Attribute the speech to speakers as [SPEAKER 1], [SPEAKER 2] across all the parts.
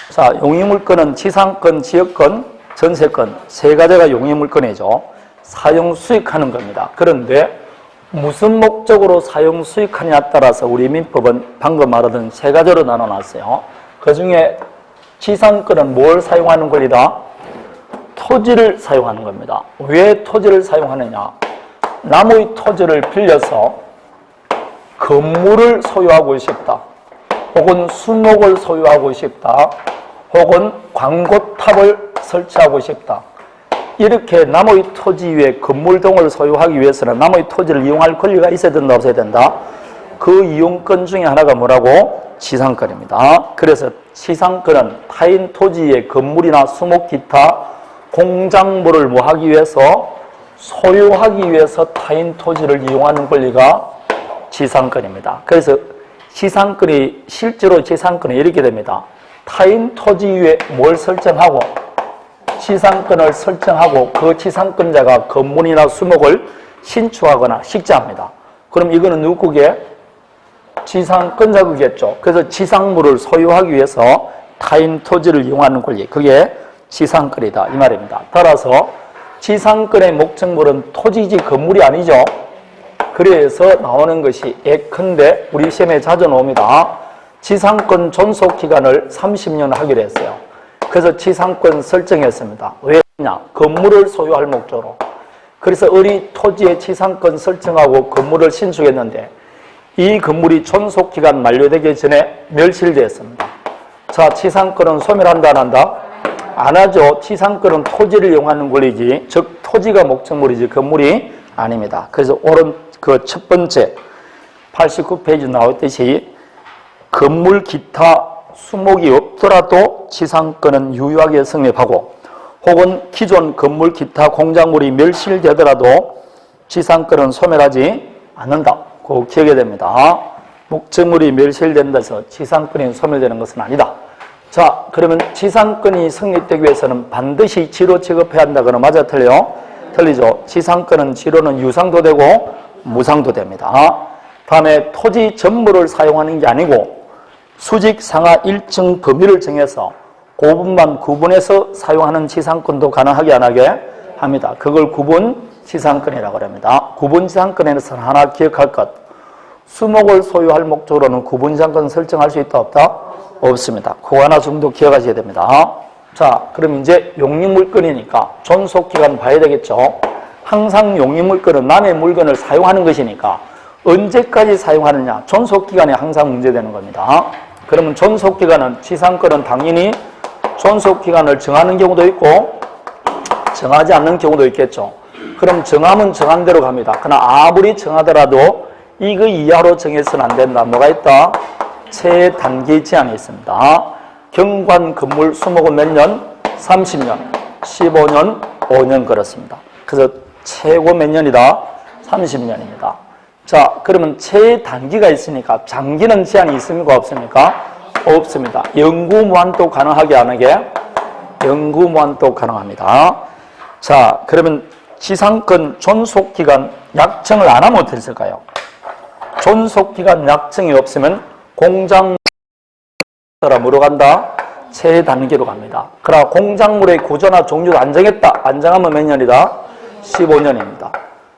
[SPEAKER 1] 자, 용의물건은 지상권, 지역권, 전세권 세 가지가 용의물건이죠. 사용 수익하는 겁니다. 그런데 무슨 목적으로 사용 수익하느냐에 따라서 우리 민법은 방금 말하던 세 가지로 나눠놨어요. 그 중에 지상권은 뭘 사용하는 권리다? 토지를 사용하는 겁니다. 왜 토지를 사용하느냐? 남의 토지를 빌려서 건물을 소유하고 싶다. 혹은 수목을 소유하고 싶다. 혹은 광고탑을 설치하고 싶다. 이렇게 남의 토지 위에 건물 등을 소유하기 위해서는 남의 토지를 이용할 권리가 있어야 된다, 없어야 된다? 그 이용권 중에 하나가 뭐라고? 지상권입니다. 그래서 지상권은 타인 토지의 건물이나 수목, 기타 공작물을 뭐 하기 위해서? 소유하기 위해서 타인 토지를 이용하는 권리가 지상권입니다. 그래서 지상권이, 실제로 지상권이 이렇게 됩니다. 타인 토지 위에 뭘 설정하고? 지상권을 설정하고 그 지상권자가 건물이나 수목을 신축하거나 식재합니다. 그럼 이거는 누구게? 지상권자겠죠. 그래서 지상물을 소유하기 위해서 타인 토지를 이용하는 권리, 그게 지상권이다 이 말입니다. 따라서 지상권의 목적물은 토지지 건물이 아니죠. 그래서 나오는 것이 예컨대 우리 시험에 자주 나옵니다. 지상권 존속기간을 30년 하기로 했어요. 그래서 지상권 설정했습니다. 왜냐? 건물을 소유할 목적으로. 그래서 우리 토지의 지상권 설정하고 건물을 신축했는데 이 건물이 존속기간 만료되기 전에 멸실되었습니다. 자, 지상권은 소멸한다 안 한다? 안 하죠. 지상권은 토지를 이용하는 권리지, 즉 토지가 목적물이지 건물이 아닙니다. 그래서 옳은 그 첫 번째 89페이지 나왔듯이 건물 기타 수목이 없더라도 지상권은 유효하게 성립하고 혹은 기존 건물 기타 공작물이 멸실되더라도 지상권은 소멸하지 않는다. 꼭 기억해야 됩니다. 목적물이 멸실된다 해서 지상권이 소멸되는 것은 아니다. 자, 그러면 지상권이 성립되기 위해서는 반드시 지로 취급해야 한다. 그러면 맞아 틀려요? 틀리죠. 지상권은 지로는 유상도 되고 무상도 됩니다. 다음에 토지 전부를 사용하는 게 아니고 수직 상하 일정 범위를 정해서 그 부분만 구분해서 사용하는 지상권도 가능하게 안 하게 합니다. 그걸 구분 지상권이라고 합니다. 구분 지상권에서는 하나 기억할 것. 수목을 소유할 목적으로는 구분 지상권 설정할 수 있다 없다? 없습니다. 그거 하나 정도 기억하셔야 됩니다. 자, 그럼 이제 용의물건이니까 존속기간 봐야 되겠죠. 항상 용의물건은 남의 물건을 사용하는 것이니까 언제까지 사용하느냐, 존속기간에 항상 문제되는 겁니다. 그러면 존속기간은 지상권은 당연히 존속기간을 정하는 경우도 있고 정하지 않는 경우도 있겠죠. 그럼 정하면 정한 대로 갑니다. 그러나 아무리 정하더라도 이거 이하로 정해서는 안 된다. 뭐가 있다? 최단기 제한이 있습니다. 경관 건물 수목은 몇 년? 30년, 15년, 5년 그렇습니다. 그래서 최고 몇 년이다? 30년입니다. 자, 그러면 최단기가 있으니까 장기는 제한이 있습니까? 없습니까? 없습니다. 영구무한도 가능하게 안 하게? 영구무한도 가능합니다. 자, 그러면 지상권 존속기간 약정을 안 하면 어떻게 했을까요? 존속기간 약정이 없으면 공작물로 간다? 최단기로 갑니다. 그러나 공작물의 구조나 종류를 안 정했다. 안 정하면 몇 년이다? 15년입니다.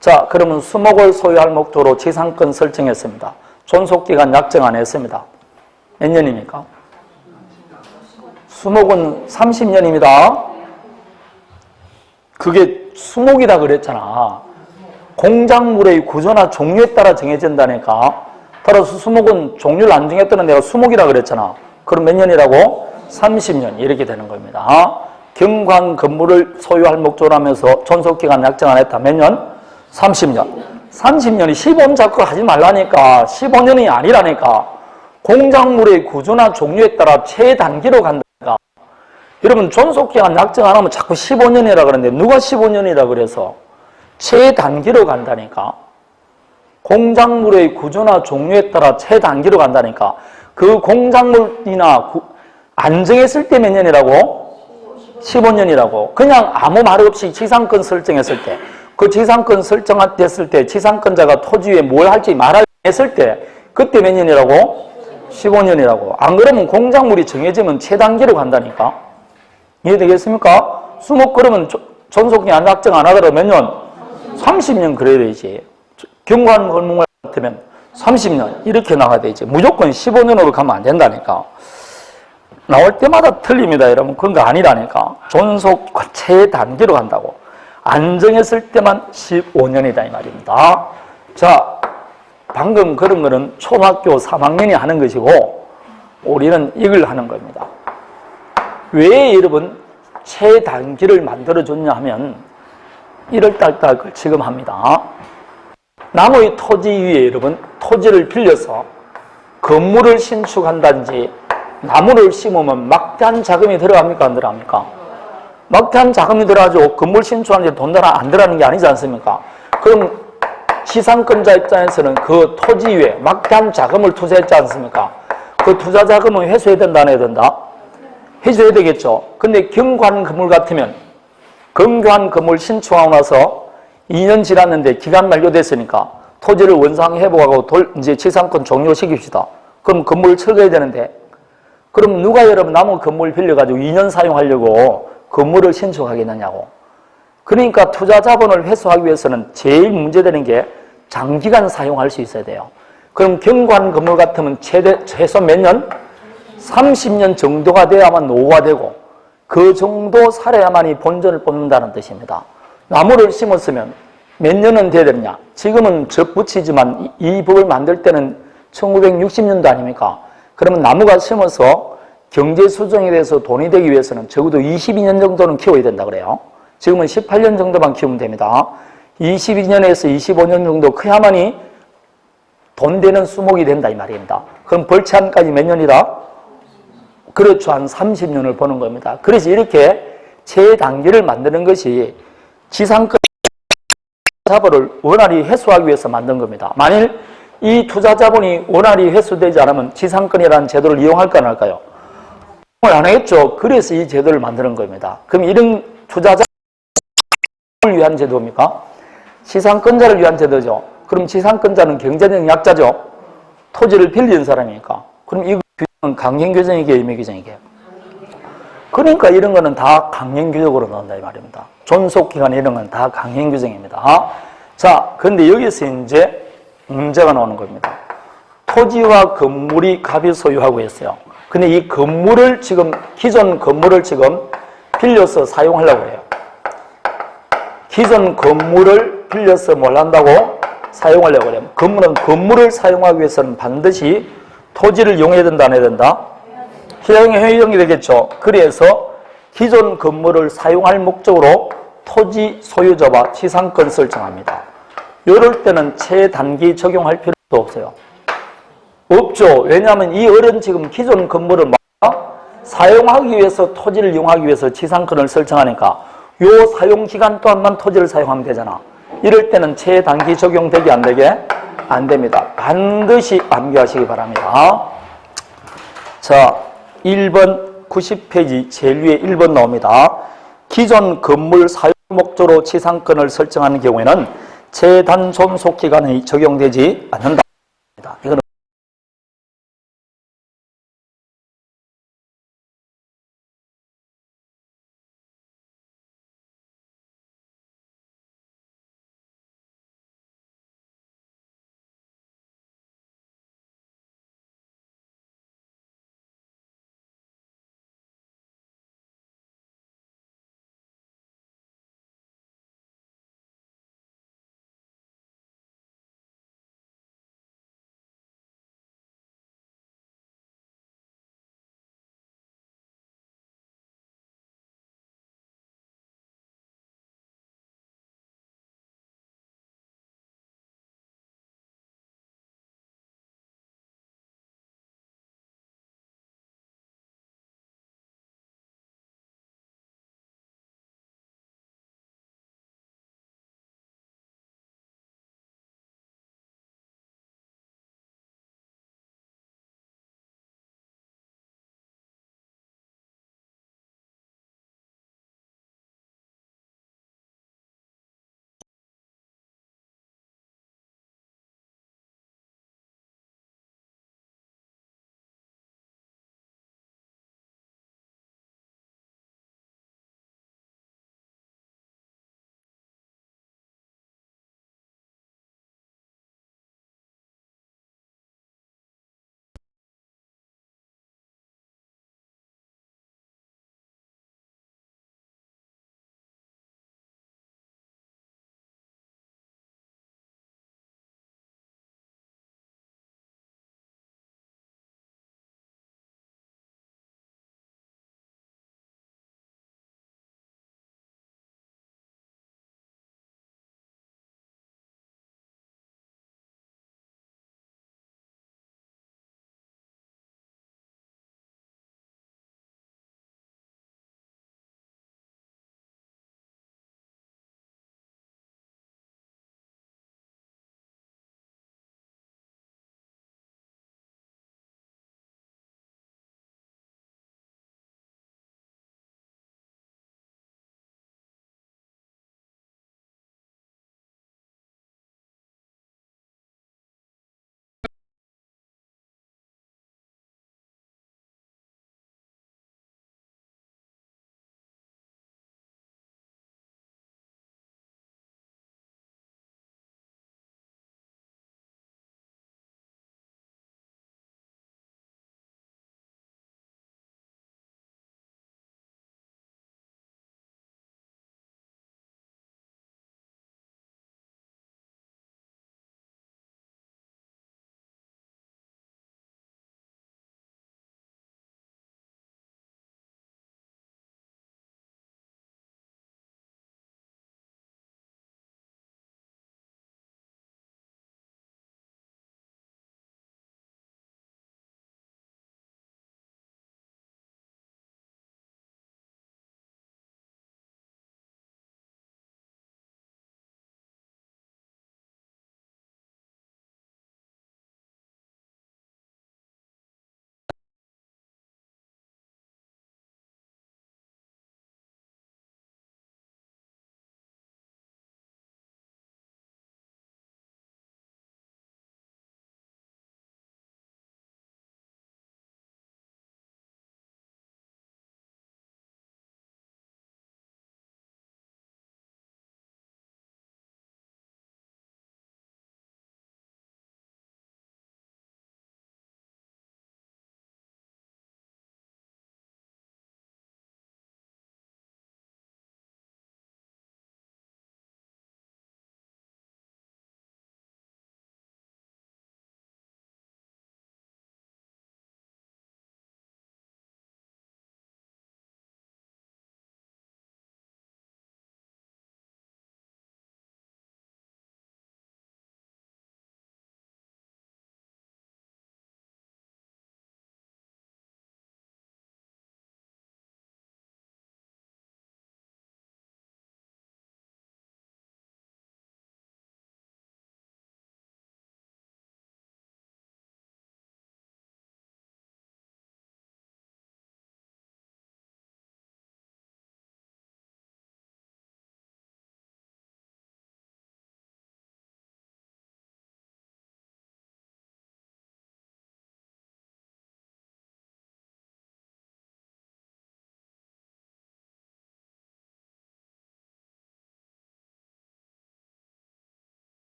[SPEAKER 1] 자, 그러면 수목을 소유할 목적으로 지상권 설정했습니다. 존속기간 약정 안 했습니다. 몇 년입니까? 수목은 30년입니다. 그게 수목이라 그랬잖아. 공작물의 구조나 종류에 따라 정해진다니까. 따라서 수목은 종류를 안 정했다는 내가 수목이라 그랬잖아. 그럼 몇 년이라고? 30년 이렇게 되는 겁니다. 경관 건물을 소유할 목적으로 하면서 존속기간 약정 안 했다. 몇 년? 30년. 30년이 15년 자꾸 하지 말라니까. 15년이 아니라니까. 공작물의 구조나 종류에 따라 최단기로 간다니까. 여러분 존속기간 약정 안 하면 자꾸 15년이라 그러는데 누가 15년이라 그래서? 최단기로 간다니까. 공작물의 구조나 종류에 따라 최단기로 간다니까. 그 공작물이나 안 정했을 때 몇 년이라고? 15년이라고. 그냥 아무 말 없이 지상권 설정했을 때, 그 지상권 설정됐을 때 지상권자가 토지 위에 뭘 할지 말을 했을 때 그때 몇 년이라고? 15년이라고. 안 그러면 공작물이 정해지면 최단기로 간다니까. 이해되겠습니까? 수목 그러면 존속기간 약정 안 하더라도 몇 년? 30년 그래야 되지. 경관 건물 같으면 30년 이렇게 나가야 되지. 무조건 15년으로 가면 안 된다니까. 나올 때마다 틀립니다. 여러분 그런 거 아니라니까. 존속 최단기로 간다고. 안정했을 때만 15년이다 이 말입니다. 자, 방금 그런 거는 초등학교 3학년이 하는 것이고 우리는 이걸 하는 겁니다. 왜 여러분 최단기를 만들어줬냐 하면 1월달 지금 합니다. 나무의 토지 위에 여러분 토지를 빌려서 건물을 신축한다든지 나무를 심으면 막대한 자금이 들어갑니까 안 들어갑니까? 막대한 자금이 들어가죠. 건물 신축하는데 돈 안 들어가는 게 아니지 않습니까? 그럼 지상권자 입장에서는 그 토지 위에 막대한 자금을 투자했지 않습니까? 그 투자 자금은 회수해야 된다 안 해야 된다? 해줘야 되겠죠. 근데 경관 건물 같으면 건교한 건물 신축하고 나서 2년 지났는데 기간 만료됐으니까 토지를 원상 회복하고 이제 지상권 종료시킵시다. 그럼 건물을 철거해야 되는데 그럼 누가 여러분 남은 건물 빌려가지고 2년 사용하려고 건물을 신축하겠느냐고. 그러니까 투자 자본을 회수하기 위해서는 제일 문제되는 게 장기간 사용할 수 있어야 돼요. 그럼 경관 건물 같으면 최소 몇 년? 30년 정도가 돼야만 노후가 되고 그 정도 살아야만이 본전을 뽑는다는 뜻입니다. 나무를 심었으면 몇 년은 돼야 되느냐? 지금은 접붙이지만 이 법을 만들 때는 1960년도 아닙니까? 그러면 나무가 심어서 경제 수정에 대해서 돈이 되기 위해서는 적어도 22년 정도는 키워야 된다 그래요. 지금은 18년 정도만 키우면 됩니다. 22년에서 25년 정도 커야만이 돈 되는 수목이 된다 이 말입니다. 그럼 벌채한까지 몇 년이다? 그렇죠. 한 30년을 보는 겁니다. 그래서 이렇게 최단기를 만드는 것이 지상권 자본을 원활히 회수하기 위해서 만든 겁니다. 만일 이 투자 자본이 원활히 회수되지 않으면 지상권이라는 제도를 이용할까 안 할까요? 안 하겠죠. 그래서 이 제도를 만드는 겁니다. 그럼 이런 투자 자본을 위한 제도입니까? 지상권자를 위한 제도죠. 그럼 지상권자는 경제적 약자죠. 토지를 빌린 사람이니까. 그럼 이 규정은 강행규정이게 임의규정이게. 그러니까 이런 거는 다 강행규정으로 나온다 이 말입니다. 존속기간 이런 건 다 강행규정입니다. 자, 그런데 여기서 이제 문제가 나오는 겁니다. 토지와 건물이 갑이 소유하고 있어요. 근데 이 건물을 지금 기존 건물을 지금 빌려서 사용하려고 해요. 기존 건물을 빌려서 뭘 한다고? 사용하려고 해요. 건물을 사용하기 위해서는 반드시 토지를 이용해야 된다 안 해야 된다? 희망이 되겠죠. 그래서 기존 건물을 사용할 목적으로 토지 소유자와 지상권 설정합니다. 이럴 때는 최단기 적용할 필요도 없어요. 없죠. 왜냐하면 이 어른 지금 기존 건물을 사용하기 위해서 토지를 이용하기 위해서 지상권을 설정하니까 요 사용 기간 동안만 토지를 사용하면 되잖아. 이럴 때는 최단기 적용되게 안 되게? 안 됩니다. 반드시 암기하시기 바랍니다. 자, 1번 90페이지 제일 위에 1번 나옵니다. 기존 건물 사용 목적으로 지상권을 설정하는 경우에는 최단 존속 기간이 적용되지 않는다. 이거는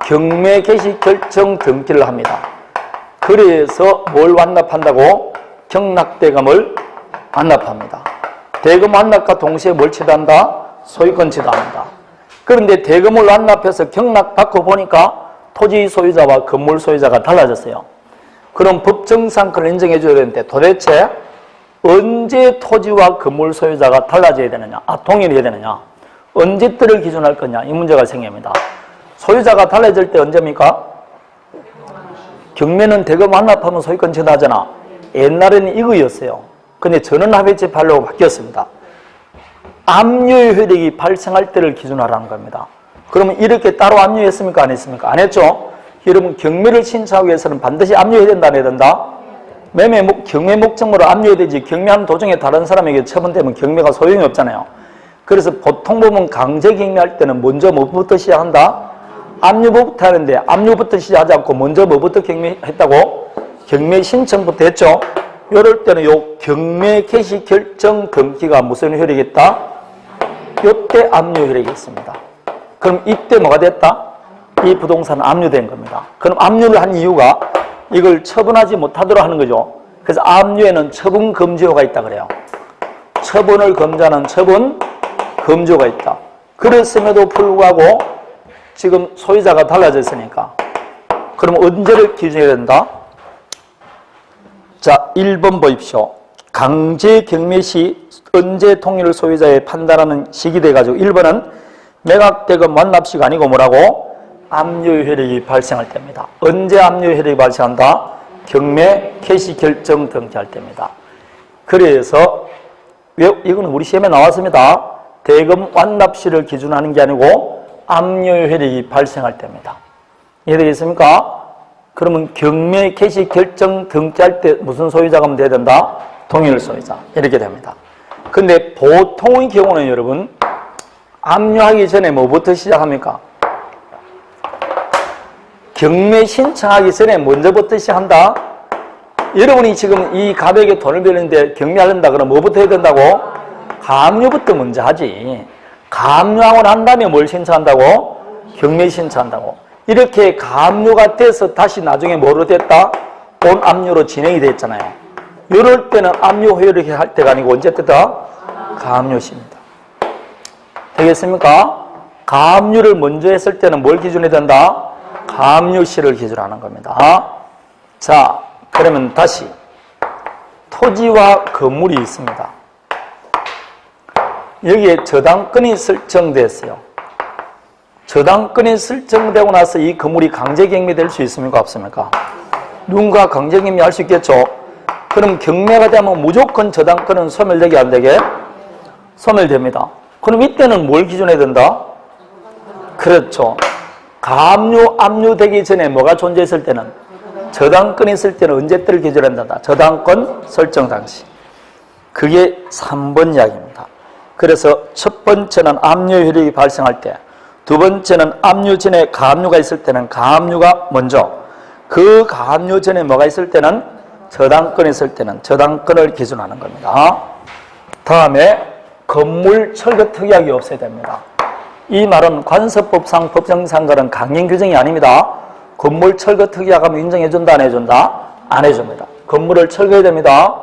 [SPEAKER 1] 경매 개시 결정 등기를 합니다. 그래서 뭘 완납한다고? 경락대금을 완납합니다. 대금 완납과 동시에 뭘 취득한다? 소유권 취득합니다. 그런데 대금을 완납해서 경락받고 보니까 토지 소유자와 건물 소유자가 달라졌어요. 그럼 법정상권을 인정해 줘야 되는데 도대체 언제 토지와 건물 소유자가 달라져야 되느냐? 동일해야 되느냐? 언제때를 기준할 거냐? 이 문제가 생깁니다. 소유자가 달라질 때 언제입니까? 경매는 대금 완납하면 소유권 취득하잖아. 옛날에는 이거였어요. 근데 전원합의체 판례로 바뀌었습니다. 압류의 효력이 발생할 때를 기준하라는 겁니다. 그러면 이렇게 따로 압류했습니까? 안 했습니까? 안 했죠? 여러분 경매를 신청하기 위해서는 반드시 압류해야 된다 안 해야 된다? 경매 목적으로 압류해야 되지 경매하는 도중에 다른 사람에게 처분되면 경매가 소용이 없잖아요. 그래서 보통 보면 강제 경매할 때는 먼저 뭐부터 시작한다? 압류부터 하는데 압류부터 시작하지 않고 먼저 뭐부터 경매했다고? 경매 신청부터 했죠. 이럴 때는 요 경매 개시 결정 등기가 무슨 효력이 있다? 이때 압류 효력이 있습니다. 그럼 이때 뭐가 됐다? 이 부동산은 압류된 겁니다. 그럼 압류를 한 이유가 이걸 처분하지 못하도록 하는 거죠. 그래서 압류에는 처분 금지효가 있다 그래요. 처분을 금지하는 처분 금지효가 있다. 그랬음에도 불구하고 지금 소유자가 달라졌으니까 그럼 언제를 기준해야 된다? 자, 1번 보십시오. 강제 경매 시 언제 통일을 소유자에 판단하는 시기 돼가지고 1번은 매각대금 완납 시간이고 뭐라고? 압류 효력이 발생할 때입니다. 언제 압류 효력이 발생한다? 경매 개시 결정 등기할 때입니다. 그래서 이거는 우리 시험에 나왔습니다. 대금 완납 시를 기준하는 게 아니고 압류 효력이 발생할 때입니다. 이해되겠습니까? 그러면 경매 개시 결정 등기할 때 무슨 소유자가 하면 돼야 된다? 동일 소유자. 이렇게 됩니다. 근데 보통의 경우는 여러분 압류하기 전에 뭐부터 시작합니까? 경매 신청하기 전에 먼저부터 시작한다? 여러분이 지금 이 가백에 돈을 빌리는데 경매하려다 그러면 뭐부터 해야 된다고? 가압류부터 먼저 하지. 가압류하고 난 다음에 뭘 신청한다고? 경매 신청한다고. 이렇게 가압류가 돼서 다시 나중에 뭐로 됐다? 본압류로 진행이 됐잖아요. 이럴 때는 압류 효력이 할 때가 아니고 언제 됐다? 가압류시입니다. 되겠습니까? 가압류를 먼저 했을 때는 뭘 기준해야 된다? 가압류시를 기준하는 겁니다. 자, 그러면 다시 토지와 건물이 있습니다. 여기에 저당권이 설정됐어요. 저당권이 설정되고 나서 이 건물이 강제경매될 수 있습니까? 없습니까? 누군가 강제경매 할 수 있겠죠? 그럼 경매가 되면 무조건 저당권은 소멸되게 안 되게? 소멸됩니다. 그럼 이때는 뭘 기준해야 된다? 그렇죠. 가압류, 압류되기 전에 뭐가 존재했을 때는 저당권이 있을 때는 언제 때를 기준한다? 저당권 설정 당시. 그게 3번 이야기입니다. 그래서 첫 번째는 압류 효력이 발생할 때, 두 번째는 압류 전에 가압류가 있을 때는 가압류가 먼저, 그 가압류 전에 뭐가 있을 때는 저당권이 있을 때는 저당권을 기준하는 겁니다. 다음에 건물 철거 특약이 없어야 됩니다. 이 말은 관서법상 법정상거는 강행 규정이 아닙니다. 건물 철거 특약하면 인정해준다 안 해준다? 안 해줍니다. 건물을 철거해야 됩니다.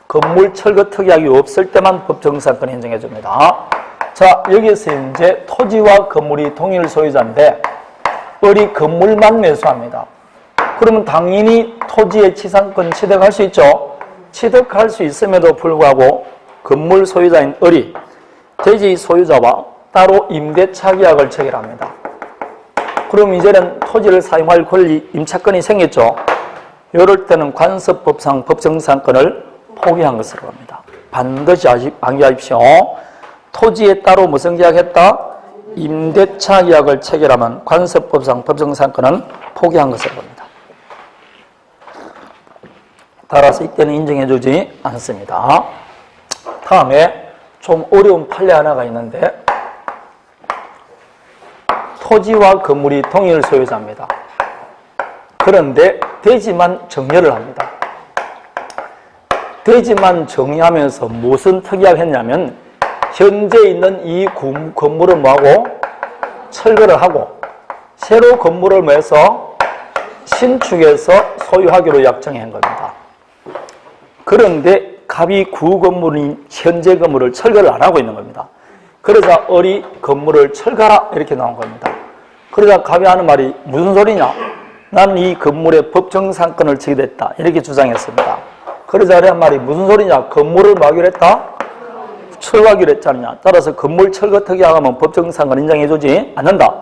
[SPEAKER 1] 건물 철거 특약이 없을 때만 법정상권 인정해줍니다. 자, 여기서 이제 토지와 건물이 동일 소유자인데 우리 건물만 매수합니다. 그러면 당연히 토지의 취상권 취득할 수 있죠. 취득할 수 있음에도 불구하고 건물 소유자인 을이 대지 소유자와 따로 임대차 계약을 체결합니다. 그럼 이제는 토지를 사용할 권리, 임차권이 생겼죠. 이럴 때는 관서법상 법정상권을 포기한 것으로 봅니다. 반드시 암기하십시오. 토지에 따로 무슨 계약했다? 임대차 계약을 체결하면 관서법상 법정상권은 포기한 것으로 봅니다. 따라서 이때는 인정해주지 않습니다. 다음에 좀 어려운 판례 하나가 있는데 토지와 건물이 동일 소유자입니다. 그런데 대지만 정려를 합니다. 대지만 정리하면서 무슨 특약을 했냐면 현재 있는 이 건물을 뭐하고 철거를 하고 새로 건물을 뭐해서 신축해서 소유하기로 약정한 겁니다. 그런데 갑이 구 건물인 현재 건물을 철거를 안 하고 있는 겁니다. 그러자 을이 건물을 철거하라 이렇게 나온 겁니다. 그러자 갑이 하는 말이 무슨 소리냐? 나는 이 건물의 법정상권을 지게 됐다 이렇게 주장했습니다. 그러자 을이 한 말이 무슨 소리냐? 건물을 뭐 하기로 했다? 철거하기로 했잖냐. 따라서 건물 철거 특약하면 법정상권 인정해주지 않는다.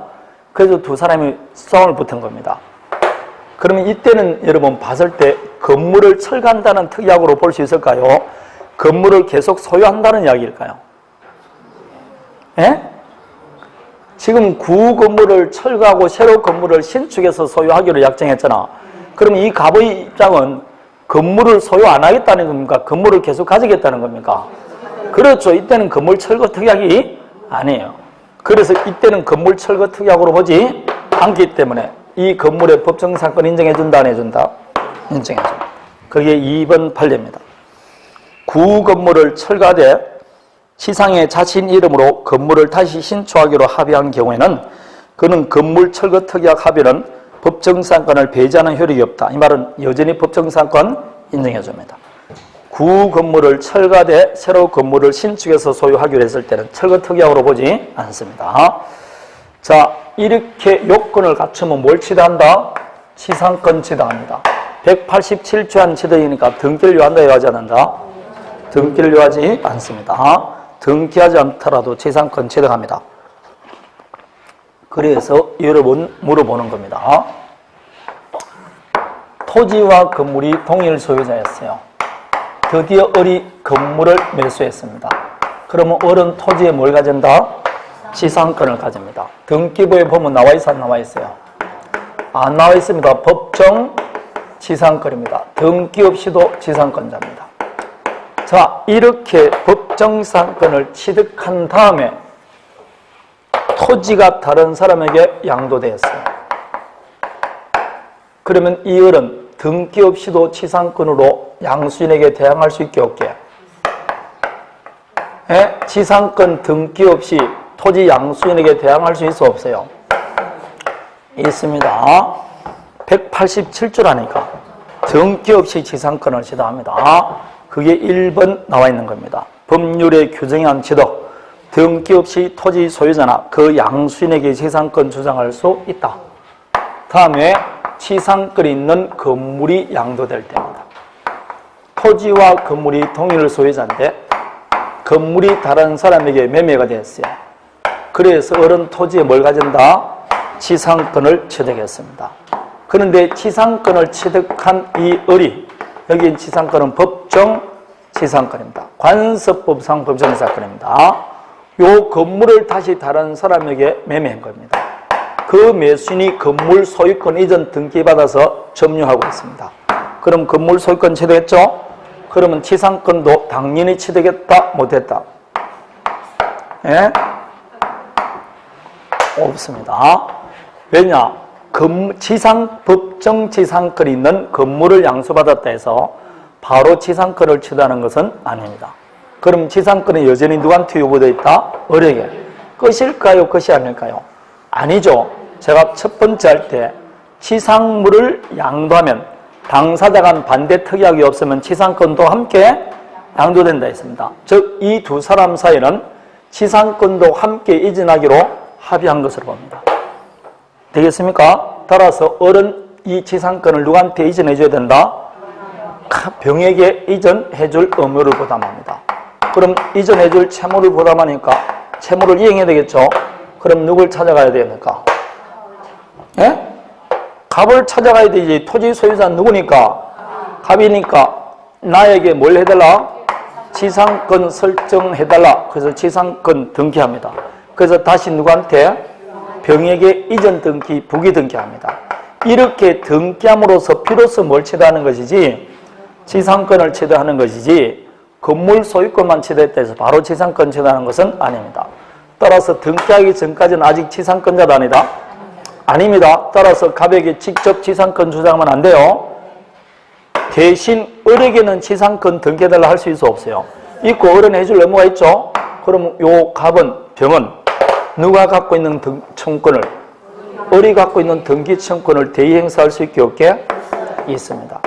[SPEAKER 1] 그래서 두 사람이 싸움을 붙은 겁니다. 그러면 이때는 여러분 봤을 때 건물을 철거한다는 특약으로 볼 수 있을까요? 건물을 계속 소유한다는 이야기일까요? 예? 지금 구 건물을 철거하고 새로 건물을 신축해서 소유하기로 약정했잖아. 그럼 이 갑의 입장은 건물을 소유 안 하겠다는 겁니까? 건물을 계속 가지겠다는 겁니까? 그렇죠. 이때는 건물 철거 특약이 아니에요. 그래서 이때는 건물 철거 특약으로 보지 않기 때문에 이 건물의 법정상권 인정해준다 안 해준다? 인정해준다. 그게 2번 판례입니다. 구 건물을 철거하되 시상에 자신 이름으로 건물을 다시 신축하기로 합의한 경우에는 그는 건물 철거 특약 합의는 법정상권을 배제하는 효력이 없다. 이 말은 여전히 법정상권 인정해줍니다. 구 건물을 철거하되 새로 건물을 신축해서 소유하기로 했을 때는 철거 특약으로 보지 않습니다. 자, 이렇게 요건을 갖추면 뭘 치더한다? 치상권 치더합니다. 187조한 치더이니까 등기를 요한다 요하지 않는다? 등기를 요하지 않습니다. 등기하지 않더라도 치상권 치더합니다. 그래서 여러분 물어보는 겁니다. 토지와 건물이 동일 소유자였어요. 드디어 을이 건물을 매수했습니다. 그러면 을은 토지에 뭘 가진다? 지상권을 가집니다. 등기부에 보면 나와 있어 안 나와 있어요? 안 나와 있습니다. 법정 지상권입니다. 등기 없이도 지상권자입니다. 자, 이렇게 법정상권을 취득한 다음에 토지가 다른 사람에게 양도되었어요. 그러면 이 을은 등기 없이도 지상권으로 양수인에게 대항할 수 있게 없게? 지상권 등기 없이 토지 양수인에게 대항할 수 있어 없어요? 있습니다. 187조라니까 등기 없이 지상권을 취득합니다. 그게 1번 나와 있는 겁니다. 법률에 규정한 취득, 등기 없이 토지 소유자나 그 양수인에게 지상권 주장할 수 있다. 다음에 지상권이 있는 건물이 양도될 때입니다. 토지와 건물이 동일 소유자인데 건물이 다른 사람에게 매매가 되었어요. 그래서 을은 토지에 뭘 가진다? 지상권을 취득했습니다. 그런데 지상권을 취득한 이 을이, 여기 지상권은 법정 지상권입니다. 관습법상 법정 지상권입니다. 요 건물을 다시 다른 사람에게 매매한 겁니다. 그 매수인이 건물 소유권 이전 등기받아서 점유하고 있습니다. 그럼 건물 소유권 취득했죠? 그러면 지상권도 당연히 취득했다? 못했다? 예? 없습니다. 왜냐? 법정 지상권이 있는 건물을 양수받았다 해서 바로 지상권을 취득하는 것은 아닙니다. 그럼 지상권이 여전히 누구한테 요구되어 있다? 을에게. 끝일까요? 끝이 아닐까요? 아니죠. 제가 첫 번째 할 때 지상물을 양도하면 당사자 간 반대 특약이 없으면 지상권도 함께 양도된다 했습니다. 즉, 이 두 사람 사이는 지상권도 함께 이전하기로 합의한 것으로 봅니다. 되겠습니까? 따라서 을은 이 지상권을 누구한테 이전해 줘야 된다? 병에게 이전해 줄 의무를 부담합니다. 그럼 이전해 줄 채무를 부담하니까 채무를 이행해야 되겠죠? 그럼 누굴 찾아가야 됩니까? 예? 갑을 찾아가야 되지. 토지 소유자는 누구니까? 갑이니까 나에게 뭘 해달라? 지상권 설정해달라. 그래서 지상권 등기합니다. 그래서 다시 누구한테? 병에게 이전 등기, 부기 등기합니다. 이렇게 등기함으로써 비로소 뭘 취득하는 것이지 지상권을 취득하는 것이지 건물 소유권만 취득했다 해서 바로 지상권 취득하는 것은 아닙니다. 따라서 등기하기 전까지는 아직 지상권자도 아니다? 아닙니다. 따라서 갑에게 직접 지상권 주장하면 안 돼요. 대신 을에게는 지상권 등기해달라 할 수 있어 없어요? 있고 을은 해줄 의무가 있죠? 그럼 요 갑은, 병은 누가 갖고 있는 청구권을? 을이 갖고 있는 등기청구권을 대의 행사할 수 있게 없게 있습니다.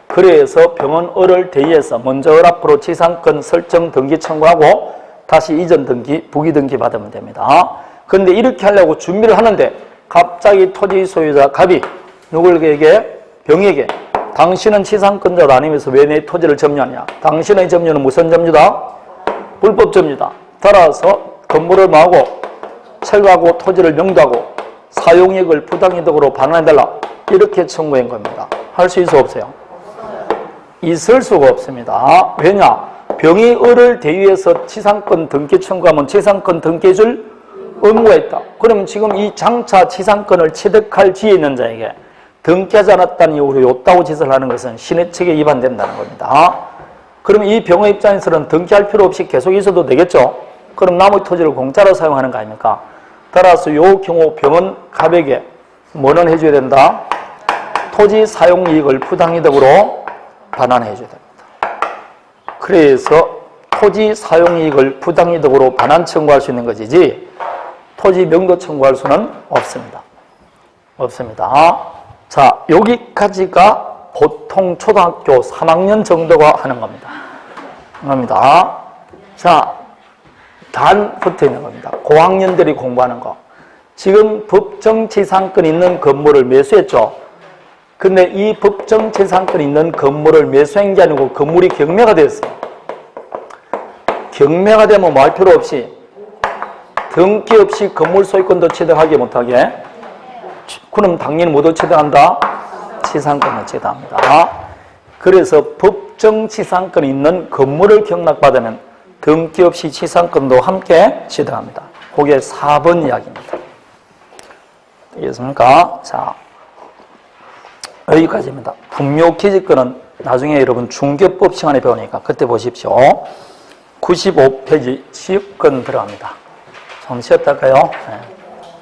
[SPEAKER 1] 그래서 병은 을을 대의해서 먼저 을 앞으로 지상권 설정 등기 청구하고 다시 이전 등기, 부기 등기 받으면 됩니다. 그런데 이렇게 하려고 준비를 하는데 갑자기 토지 소유자 갑이 누구에게? 병에게 당신은 지상권자가 아니면서 왜 내 토지를 점유하냐? 당신의 점유는 무슨 점유다? 불법 점유다. 따라서 건물을 마고 철거하고 토지를 명도하고 사용이익을 부당이득으로 반환해달라. 이렇게 청구한 겁니다. 할 수 있어 없어요? 있을 수가 없습니다. 왜냐? 병이 을을 대위해서 지상권 등기 청구하면 지상권 등기해줄 의무가 있다. 그러면 지금 이 장차 지상권을 취득할 지에 있는 자에게 등기하지 않았다는 이유로 요따구 짓을 하는 것은 신해책에 위반된다는 겁니다. 그러면 이 병의 입장에서는 등기할 필요 없이 계속 있어도 되겠죠? 그럼 나머지 토지를 공짜로 사용하는 거 아닙니까? 따라서 이 경우 병은 갑에게 뭐는 해줘야 된다? 토지 사용이익을 부당이득으로 반환해 줘야 됩니다. 그래서 토지 사용이익을 부당이득으로 반환 청구할 수 있는 것이지 토지 명도 청구할 수는 없습니다. 없습니다. 자, 여기까지가 보통 초등학교 3학년 정도가 하는 겁니다. 자, 단 붙어 있는 겁니다. 고학년들이 공부하는 거. 지금 법정 지상권 있는 건물을 매수했죠. 근데 이 법정 지상권 있는 건물을 매수한 게 아니고 건물이 경매가 됐어요. 경매가 되면 뭐 할 필요 없이 등기 없이 건물 소유권도 취득하게 못하게. 그럼 당연히 뭐도 취득한다? 지상권을 취득합니다. 그래서 법정 지상권이 있는 건물을 경락받으면 등기 없이 지상권도 함께 취득합니다. 그게 4번 이야기입니다. 되겠습니까? 자, 여기까지입니다. 분묘기지권은 나중에 여러분 중개법 시간에 배우니까 그때 보십시오. 95페이지 지역권 들어갑니다. 좀 쉬었다 할까요? 네.